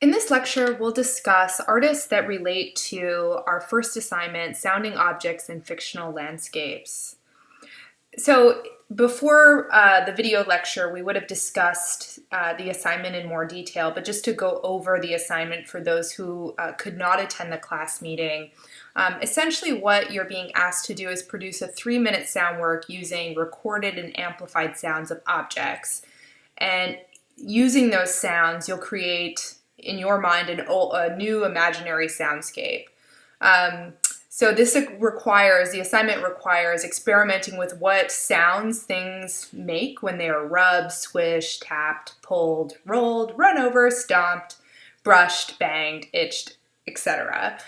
In this lecture, we'll discuss artists that relate to our first assignment, sounding objects in fictional landscapes. So before the video lecture, we would have discussed the assignment in more detail, but just to go over the assignment for those who could not attend the class meeting, essentially what you're being asked to do is produce a 3-minute sound work using recorded and amplified sounds of objects. And using those sounds, you'll create in your mind a new imaginary soundscape. So the assignment requires experimenting with what sounds things make when they are rubbed, swished, tapped, pulled, rolled, run over, stomped, brushed, banged, itched, etc.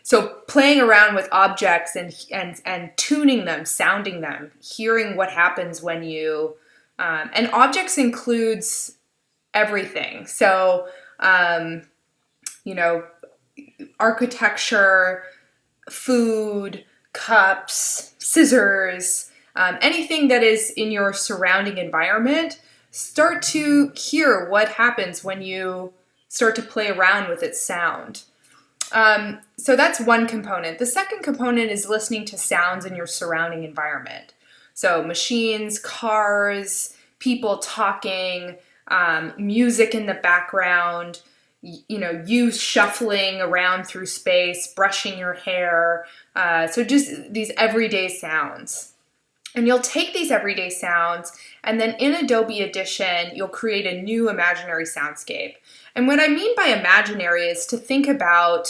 So playing around with objects and tuning them, sounding them, hearing what happens when you, and objects includes everything. So, architecture, food, cups, scissors, anything that is in your surrounding environment, start to hear what happens when you start to play around with its sound. So that's one component. The second component is listening to sounds in your surrounding environment. So machines, cars, people talking, music in the background, you shuffling around through space, brushing your hair. So just these everyday sounds. And you'll take these everyday sounds, and then in Adobe Audition, you'll create a new imaginary soundscape. And what I mean by imaginary is to think about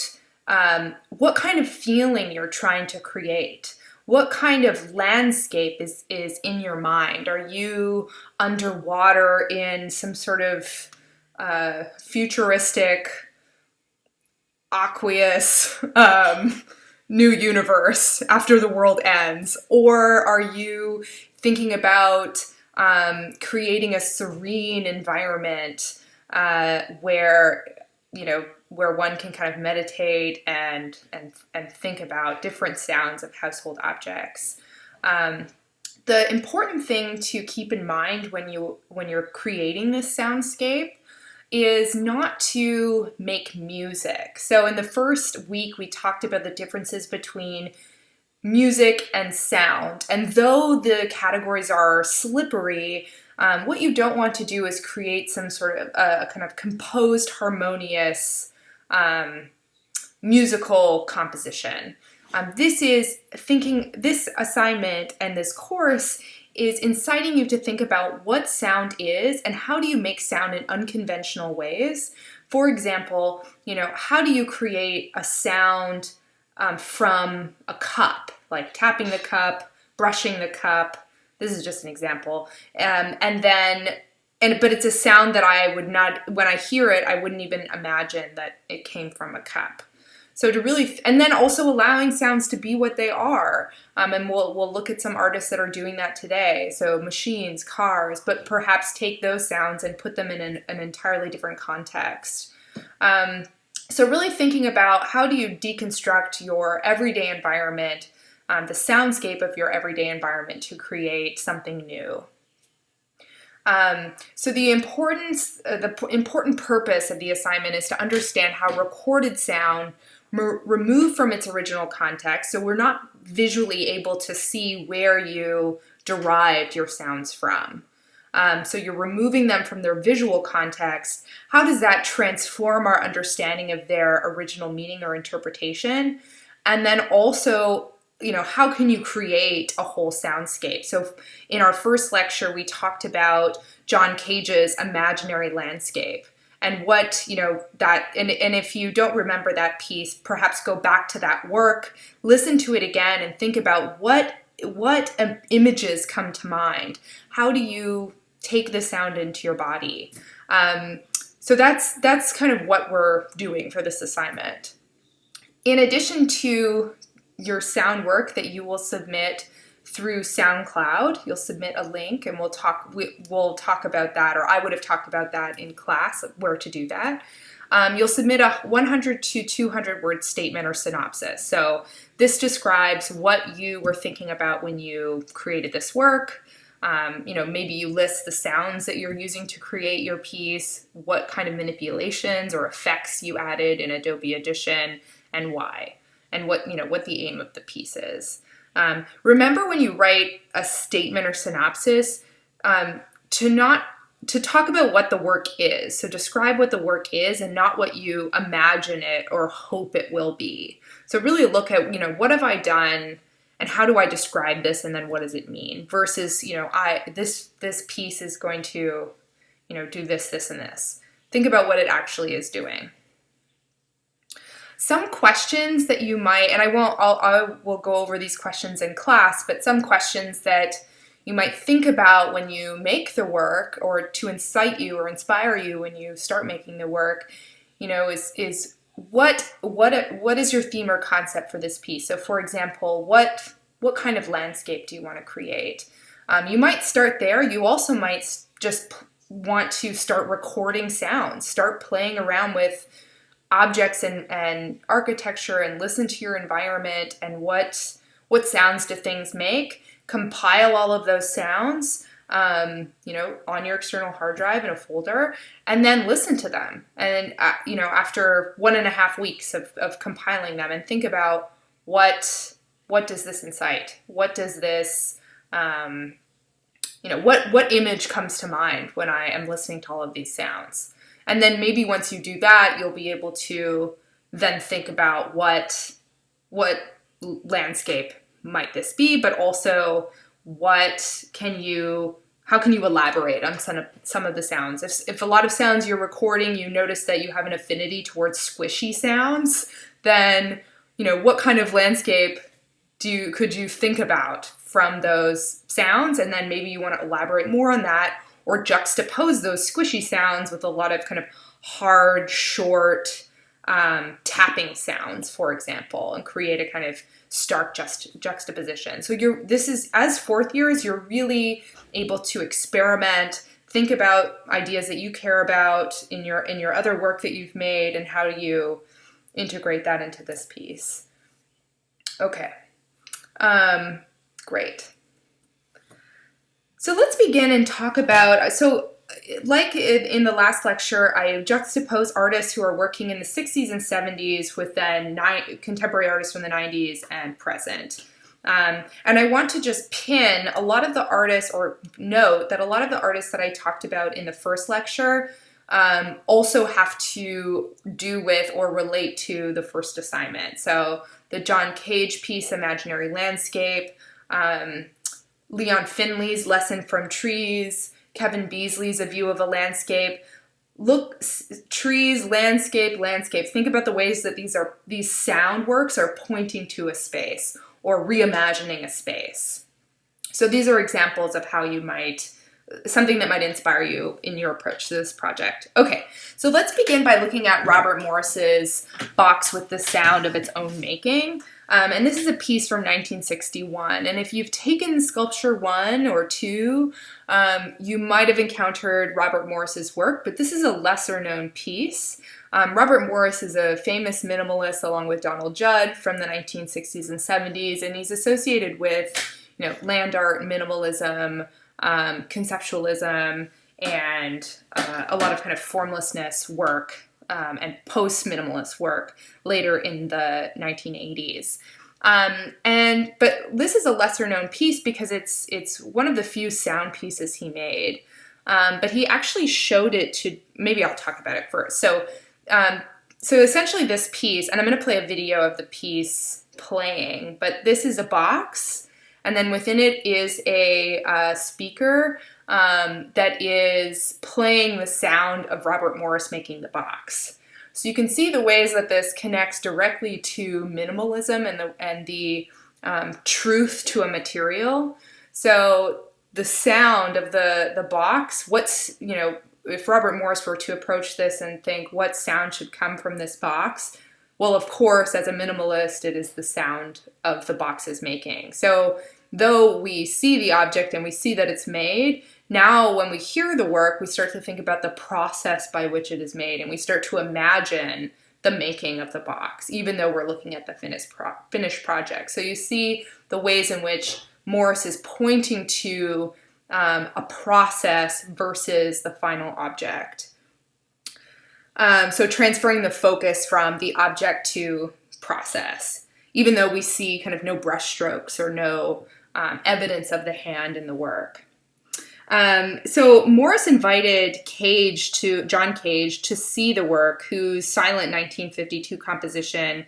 what kind of feeling you're trying to create. What kind of landscape is in your mind? Are you underwater in some sort of futuristic, aqueous new universe after the world ends? Or are you thinking about creating a serene environment where one can kind of meditate and think about different sounds of household objects? The important thing to keep in mind when you're creating this soundscape is not to make music. So in the first week, we talked about the differences between music and sound. And though the categories are slippery, what you don't want to do is create some sort of a kind of composed, harmonious musical composition. This assignment and this course is inciting you to think about what sound is and how do you make sound in unconventional ways. For example, how do you create a sound from a cup, like tapping the cup, brushing the cup. This is just an example. But it's a sound that I would not, when I hear it, I wouldn't even imagine that it came from a cup. So and then also allowing sounds to be what they are. And we'll look at some artists that are doing that today. So machines, cars, but perhaps take those sounds and put them in an entirely different context. So really thinking about how do you deconstruct your everyday environment, the soundscape of your everyday environment to create something new. So the important purpose of the assignment is to understand how recorded sound removed from its original context, so we're not visually able to see where you derived your sounds from. So you're removing them from their visual context. How does that transform our understanding of their original meaning or interpretation? And then also, how can you create a whole soundscape? So in our first lecture, we talked about John Cage's imaginary landscape. And what, and if you don't remember that piece, perhaps go back to that work, listen to it again, and think about what images come to mind. How do you take the sound into your body? So that's kind of what we're doing for this assignment. In addition to your sound work that you will submit through SoundCloud, you'll submit a link, and we'll talk about that, or I would have talked about that in class, where to do that. You'll submit a 100 to 200 word statement or synopsis. So this describes what you were thinking about when you created this work. Maybe you list the sounds that you're using to create your piece, what kind of manipulations or effects you added in Adobe Audition, and why, and what the aim of the piece is. Remember when you write a statement or synopsis, to talk about what the work is. So describe what the work is and not what you imagine it or hope it will be. So really look at, what have I done and how do I describe this and then what does it mean versus, this piece is going to, do this, this, and this. Think about what it actually is doing. Some questions that you might, and I will go over these questions in class, but some questions that you might think about when you make the work or to incite you or inspire you when you start making the work, is what is your theme or concept for this piece? So for example, what kind of landscape do you want to create? You might start there. You also might just want to start recording sounds, start playing around with objects and architecture and listen to your environment and what sounds do things make. Compile all of those sounds, on your external hard drive in a folder, and then listen to them. And, after 1.5 weeks of compiling them, and think about what does this incite? What does this, what image comes to mind when I am listening to all of these sounds? And then maybe once you do that, you'll be able to then think about what landscape might this be, but also how can you elaborate on some of the sounds? If a lot of sounds you're recording, you notice that you have an affinity towards squishy sounds, then, what kind of landscape could you think about from those sounds? And then maybe you want to elaborate more on that or juxtapose those squishy sounds with a lot of kind of hard, short, tapping sounds, for example, and create a kind of stark juxtaposition. So as fourth years, you're really able to experiment, think about ideas that you care about in your other work that you've made, and how do you integrate that into this piece. Okay, great. So let's begin and talk about, like in the last lecture, I juxtapose artists who are working in the 60s and 70s with then contemporary artists from the 90s and present. And I want to just pin a lot of the artists, or note that a lot of the artists that I talked about in the first lecture also have to do with or relate to the first assignment. So the John Cage piece, Imaginary Landscape, Leon Finley's Lesson from Trees, Kevin Beasley's A View of a Landscape. Look, trees, landscape. Think about the ways that these sound works are pointing to a space or reimagining a space. So these are examples of how something that might inspire you in your approach to this project. Okay, so let's begin by looking at Robert Morris's Box with the Sound of Its Own Making. And this is a piece from 1961. And if you've taken Sculpture 1 or 2, you might have encountered Robert Morris's work, but this is a lesser known piece. Robert Morris is a famous minimalist along with Donald Judd from the 1960s and 70s, and he's associated with land art, minimalism, conceptualism, and a lot of kind of formlessness work and post-minimalist work later in the 1980s. But this is a lesser known piece because it's one of the few sound pieces he made. But he actually showed it to, maybe I'll talk about it first. So essentially this piece, and I'm going to play a video of the piece playing, but this is a box, and then within it is a speaker that is playing the sound of Robert Morris making the box. So you can see the ways that this connects directly to minimalism and the truth to a material. So the sound of the box, if Robert Morris were to approach this and think what sound should come from this box, well, of course, as a minimalist, it is the sound of the box's making. So though we see the object and we see that it's made, now when we hear the work, we start to think about the process by which it is made, and we start to imagine the making of the box, even though we're looking at the finished project. So you see the ways in which Morris is pointing to a process versus the final object. So transferring the focus from the object to process, even though we see kind of no brush strokes or no evidence of the hand in the work. So Morris invited John Cage to see the work, whose silent 1952 composition,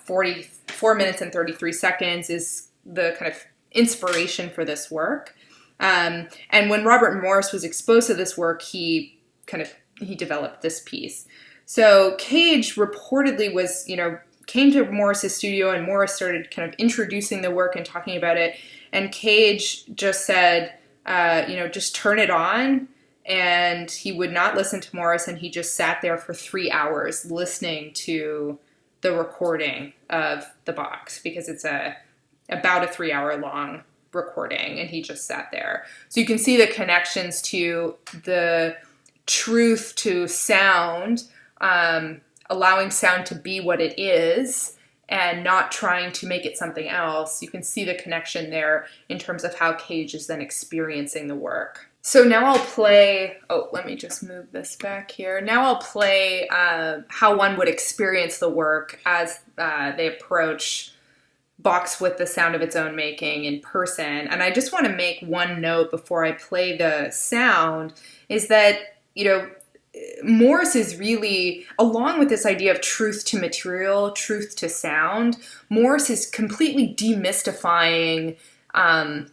44 minutes and 33 seconds, is the kind of inspiration for this work. And when Robert Morris was exposed to this work, he developed this piece. So Cage reportedly came to Morris's studio, and Morris started kind of introducing the work and talking about it. And Cage just said, just turn it on. And he would not listen to Morris, and he just sat there for 3 hours listening to the recording of the box, because it's about a 3-hour long recording, and he just sat there. So you can see the connections to the truth to sound, allowing sound to be what it is and not trying to make it something else. You can see the connection there in terms of how Cage is then experiencing the work. So now I'll play, let me just move this back here. Now I'll play how one would experience the work as they approach Bach's With the Sound of Its Own Making in person. And I just want to make one note before I play the sound, is that, Morris is really, along with this idea of truth to material, truth to sound, Morris is completely demystifying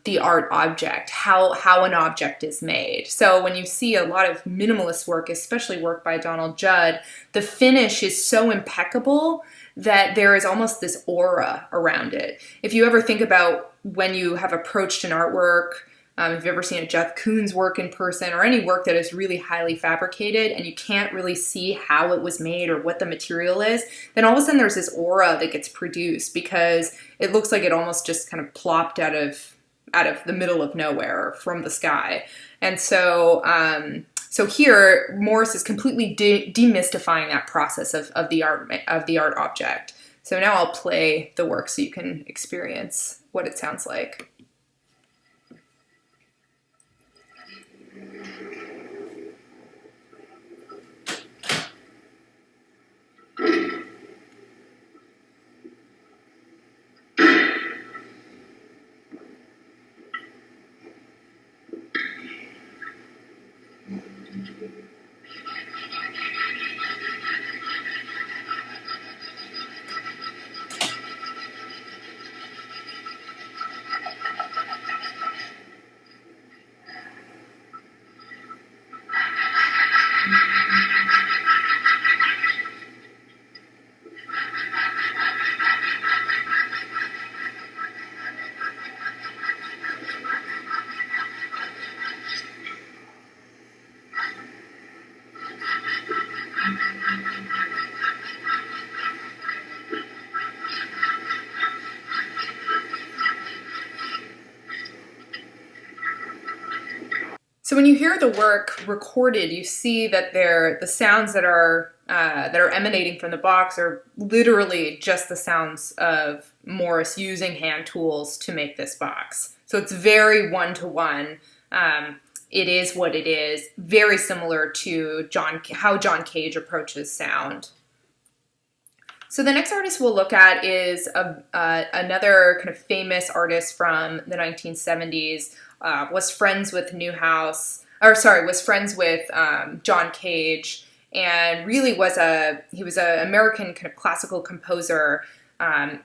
the art object, how an object is made. So when you see a lot of minimalist work, especially work by Donald Judd, the finish is so impeccable that there is almost this aura around it. If you ever think about when you have approached an artwork, if you've ever seen a Jeff Koons work in person, or any work that is really highly fabricated and you can't really see how it was made or what the material is, then all of a sudden there's this aura that gets produced, because it looks like it almost just kind of plopped out of the middle of nowhere, or from the sky. And so here Morris is completely demystifying that process of the art object. So now I'll play the work so you can experience what it sounds like. So when you hear the work recorded, you see that the sounds that are emanating from the box are literally just the sounds of Morris using hand tools to make this box. So it's very one-to-one. It is what it is, very similar to how John Cage approaches sound. So the next artist we'll look at is another kind of famous artist from the 1970s, was friends with John Cage, and really he was an American kind of classical composer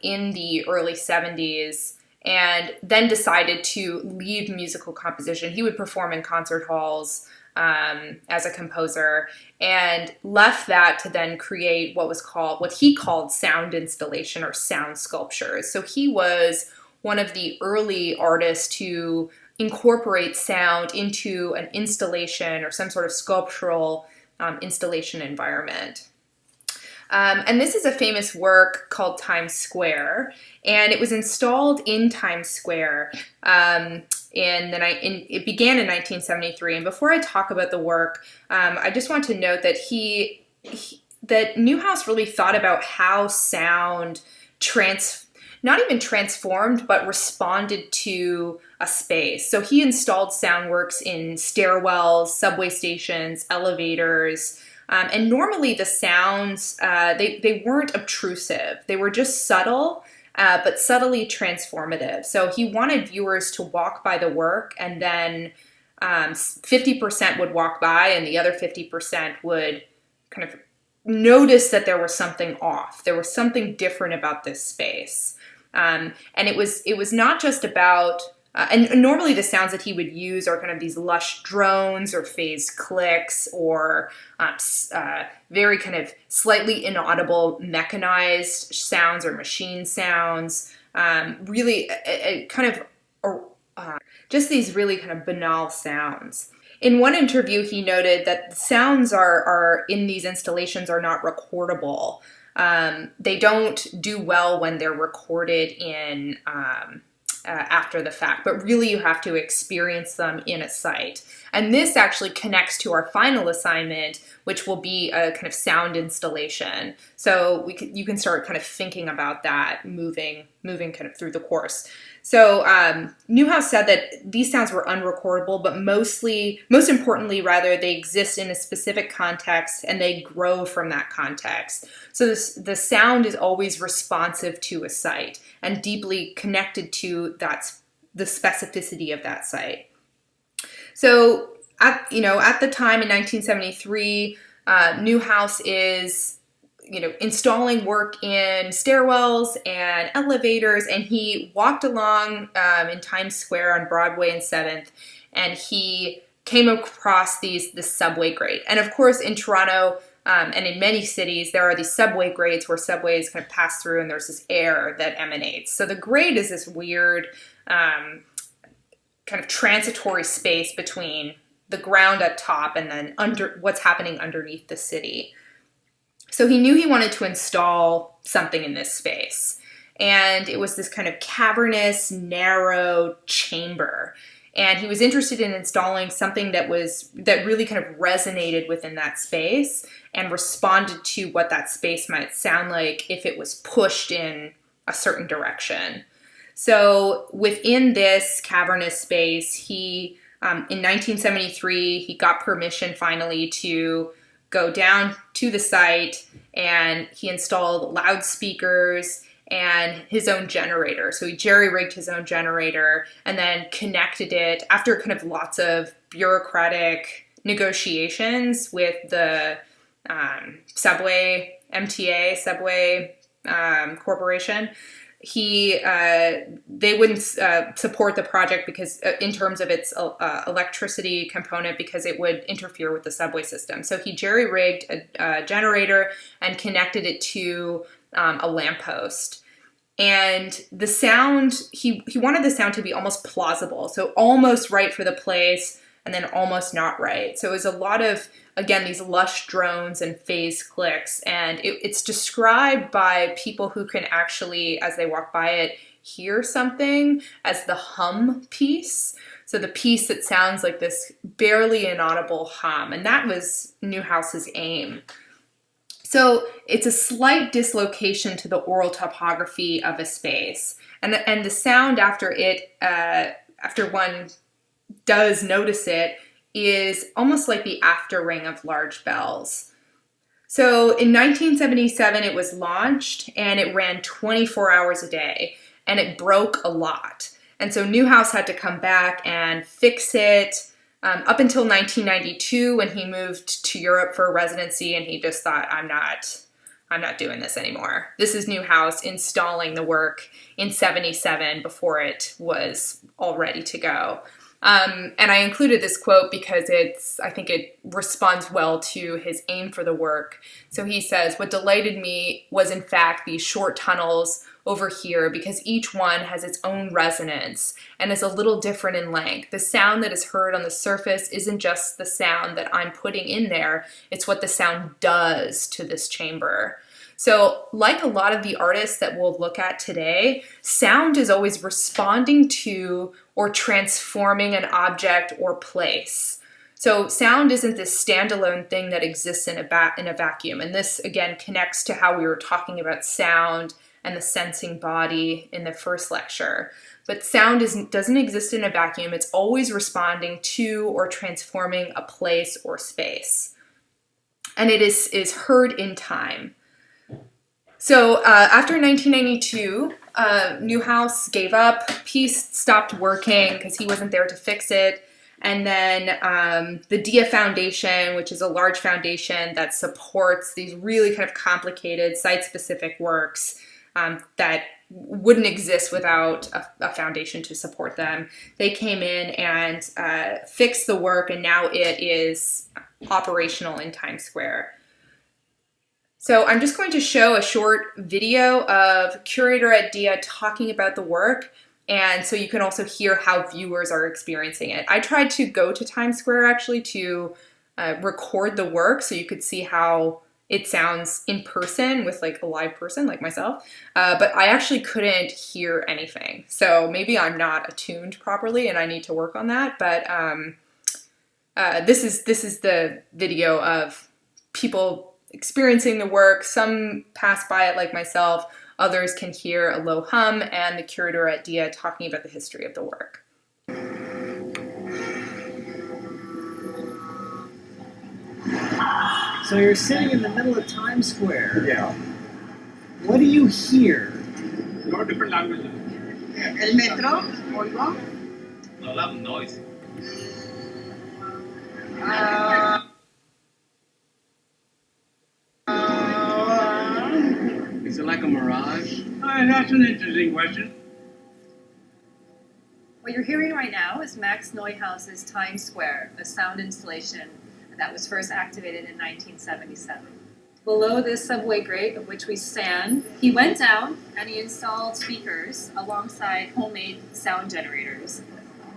in the early 70s, and then decided to leave musical composition. He would perform in concert halls as a composer, and left that to then create what he called sound installation or sound sculptures. So he was one of the early artists to incorporate sound into an installation or some sort of sculptural installation environment. And this is a famous work called Times Square, and it was installed in Times Square. It began in 1973. And before I talk about the work, I just want to note that that Newhouse really thought about how sound not even transformed, but responded to a space. So he installed soundworks in stairwells, subway stations, elevators, and normally the sounds, they weren't obtrusive. They were just subtle, but subtly transformative. So he wanted viewers to walk by the work, and then 50% would walk by and the other 50% would kind of notice that there was something off. There was something different about this space. And it was not just about, and normally the sounds that he would use are kind of these lush drones or phased clicks or very kind of slightly inaudible mechanized sounds or machine sounds. Really kind of just these really kind of banal sounds. In one interview, he noted that the sounds are in these installations are not recordable. They don't do well when they're recorded in after the fact, but really you have to experience them in a site. And this actually connects to our final assignment, which will be a kind of sound installation. So you can start kind of thinking about that moving kind of through the course. So Newhouse said that these sounds were unrecordable, but most importantly, rather, they exist in a specific context and they grow from that context. So the sound is always responsive to a site and deeply connected to the specificity of that site. So at the time in 1973, Newhouse is installing work in stairwells and elevators, and he walked along in Times Square on Broadway and 7th, and he came across this subway grate. And of course, in Toronto and in many cities, there are these subway grates where subways kind of pass through, and there's this air that emanates. So the grate is this weird kind of transitory space between the ground at top and then under what's happening underneath the city. So he knew he wanted to install something in this space. And it was this kind of cavernous, narrow chamber. And he was interested in installing something that really kind of resonated within that space and responded to what that space might sound like if it was pushed in a certain direction. So within this cavernous space, he, in 1973, he got permission finally to go down to the site, and he installed loudspeakers and his own generator. So he jerry-rigged his own generator and then connected it after kind of lots of bureaucratic negotiations with the Subway Corporation. They wouldn't support the project because in terms of its electricity component, because it would interfere with the subway system. So he jerry-rigged a generator and connected it to a lamppost. And the sound, he wanted the sound to be almost plausible, so almost right for the place and then almost not right. So it was a lot of, again, these lush drones and phase clicks, and it's described by people who can actually, as they walk by it, hear something as the hum piece. So the piece that sounds like this barely inaudible hum, and that was Newhouse's aim. So it's a slight dislocation to the oral topography of a space, and the sound after one does notice it is almost like the after ring of large bells. So in 1977, it was launched and it ran 24 hours a day, and it broke a lot. And so Newhouse had to come back and fix it up until 1992 when he moved to Europe for a residency, and he just thought, I'm not doing this anymore. This is Newhouse installing the work in 77 before it was all ready to go. And I included this quote because I think it responds well to his aim for the work. So he says, "What delighted me was in fact these short tunnels over here, because each one has its own resonance and is a little different in length. The sound that is heard on the surface isn't just the sound that I'm putting in there, it's what the sound does to this chamber." So like a lot of the artists that we'll look at today, sound is always responding to or transforming an object or place. So sound isn't this standalone thing that exists in a vacuum. And this, again, connects to how we were talking about sound and the sensing body in the first lecture. But sound doesn't exist in a vacuum. It's always responding to or transforming a place or space. And it is heard in time. So after 1992, Newhouse gave up. Peace stopped working because he wasn't there to fix it. And then the Dia Foundation, which is a large foundation that supports these really kind of complicated site-specific works that wouldn't exist without a foundation to support them. They came in and fixed the work, and now it is operational in Times Square. So I'm just going to show a short video of curator at Dia talking about the work, and so you can also hear how viewers are experiencing it. I tried to go to Times Square actually to record the work so you could see how it sounds in person with like a live person like myself, but I actually couldn't hear anything. So maybe I'm not attuned properly and I need to work on that, but this is the video of people experiencing the work. Some pass by it like myself, others can hear a low hum, and the curator at Dia talking about the history of the work. So you're sitting in the middle of Times Square. Yeah. What do you hear? No different languages. El metro, oigo. A lot of noise. Is it like a mirage? That's an interesting question. What you're hearing right now is Max Neuhaus's Times Square, a sound installation that was first activated in 1977. Below this subway grate, of which we stand, he went down and he installed speakers alongside homemade sound generators.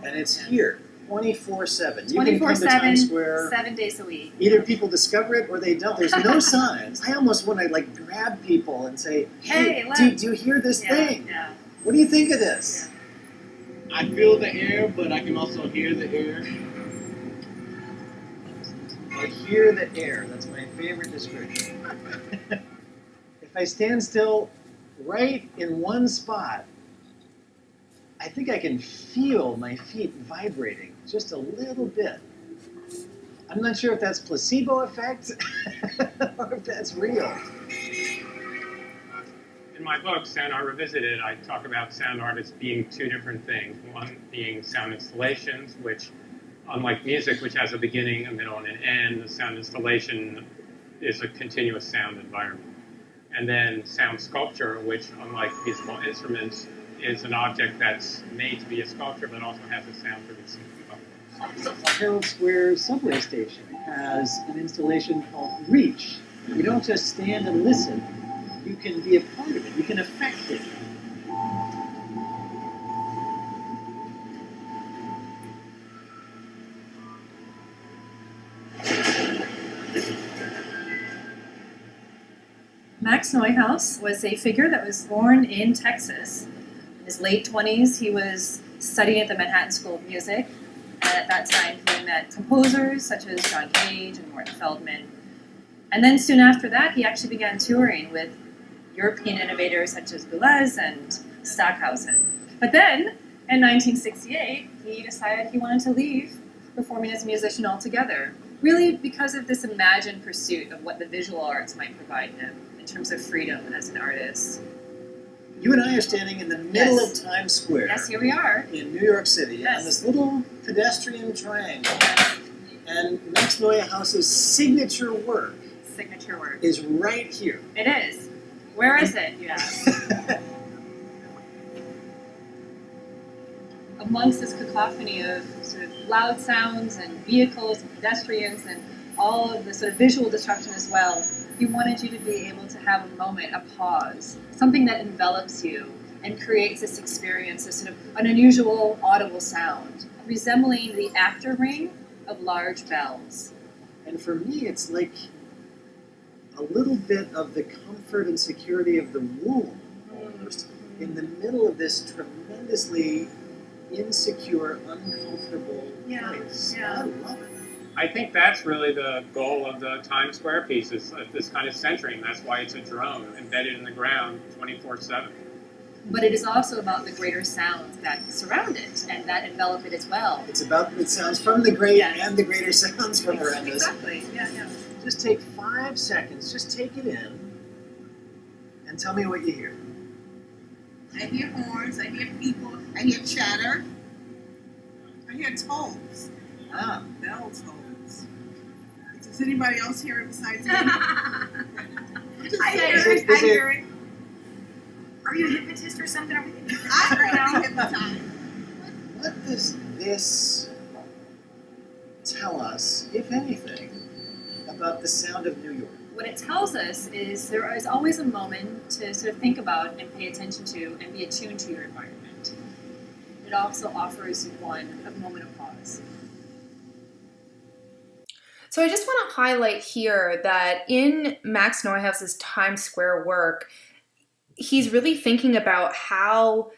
And it's here, 24/7. You can come to 24/7, Times Square. 7 days a week. Either people discover it or they don't. There's no signs. I almost want to like grab people and say, "Hey, do you hear this thing? Yeah. What do you think of this?" I feel the air, but I can also hear the air. I hear the air. That's my favorite description. If I stand still right in one spot, I think I can feel my feet vibrating just a little bit. I'm not sure if that's placebo effect or if that's real. In my book, Sound Art Revisited, I talk about sound art as being two different things. One being sound installations, which, unlike music, which has a beginning, a middle, and an end, the sound installation is a continuous sound environment. And then sound sculpture, which, unlike musical instruments, is an object that's made to be a sculpture, but also has a sound producing component. Herald Square subway station has an installation called Reach. You don't just stand and listen. You can be a part of it. You can affect it. Max Neuhaus was a figure that was born in Texas. In his late 20s, he was studying at the Manhattan School of Music, and at that time he met composers such as John Cage and Morton Feldman. And then soon after that, he actually began touring with European innovators such as Boulez and Stockhausen. But then, in 1968, he decided he wanted to leave performing as a musician altogether, really because of this imagined pursuit of what the visual arts might provide him in terms of freedom as an artist. You and I are standing in the middle Yes. of Times Square. Yes, here we are. In New York City, Yes. on this little pedestrian triangle. And Max Neuhaus's signature work Signature work. is right here. It is. Where is it, you ask? Amongst this cacophony of sort of loud sounds and vehicles and pedestrians and all of the sort of visual disruption as well, he wanted you to be able to have a moment, a pause, something that envelops you and creates this experience, this sort of an unusual audible sound, resembling the after ring of large bells. And for me, it's like a little bit of the comfort and security of the womb, almost, in the middle of this tremendously insecure, uncomfortable place. Yeah. I love it. I think that's really the goal of the Times Square piece, is this kind of centering. That's why it's a drone embedded in the ground 24/7. But it is also about the greater sounds that surround it and that envelop it as well. It's about the sounds from the great Yes. and the greater sounds from around us. Exactly. Yeah. Just take 5 seconds, just take it in, and tell me what you hear. I hear horns, I hear people, I hear chatter, I hear tolls, Ah, bell tolls. Does anybody else hear it besides me? Just I saying. hear it. Is I it- hear it. Are you a hypnotist or something? Are we I'm really hypnotized. what does this tell us, if anything, about the sound of New York? What it tells us is there is always a moment to sort of think about and pay attention to and be attuned to your environment. It also offers one a moment of pause. So I just want to highlight here that in Max Neuhaus's Times Square work, he's really thinking about how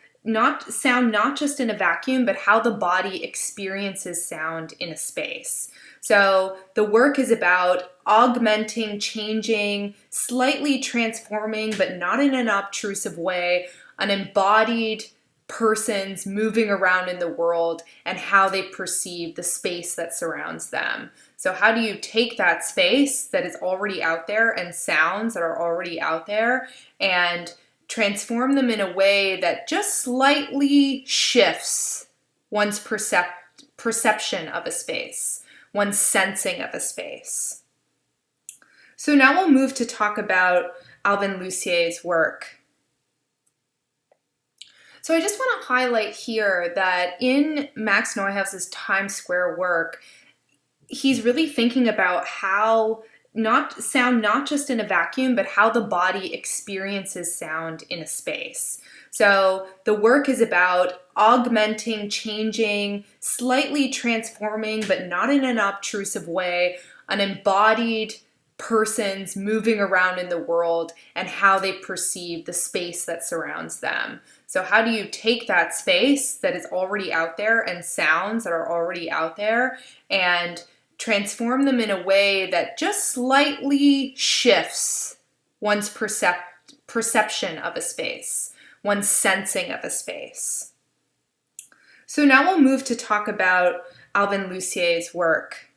sound not just in a vacuum, but how the body experiences sound in a space. So the work is about augmenting, changing, slightly transforming, but not in an obtrusive way, an embodied person's moving around in the world and how they perceive the space that surrounds them. So how do you take that space that is already out there and sounds that are already out there and transform them in a way that just slightly shifts one's perception of a space, one's sensing of a space. So now we'll move to talk about Alvin Lucier's work. So I just want to highlight here that in Max Neuhaus's Times Square work, he's really thinking about how sound not just in a vacuum, but how the body experiences sound in a space. So the work is about augmenting, changing, slightly transforming, but not in an obtrusive way, an embodied person's moving around in the world and how they perceive the space that surrounds them. So how do you take that space that is already out there and sounds that are already out there and transform them in a way that just slightly shifts one's perception of a space, one's sensing of a space. So now we'll move to talk about Alvin Lucier's work.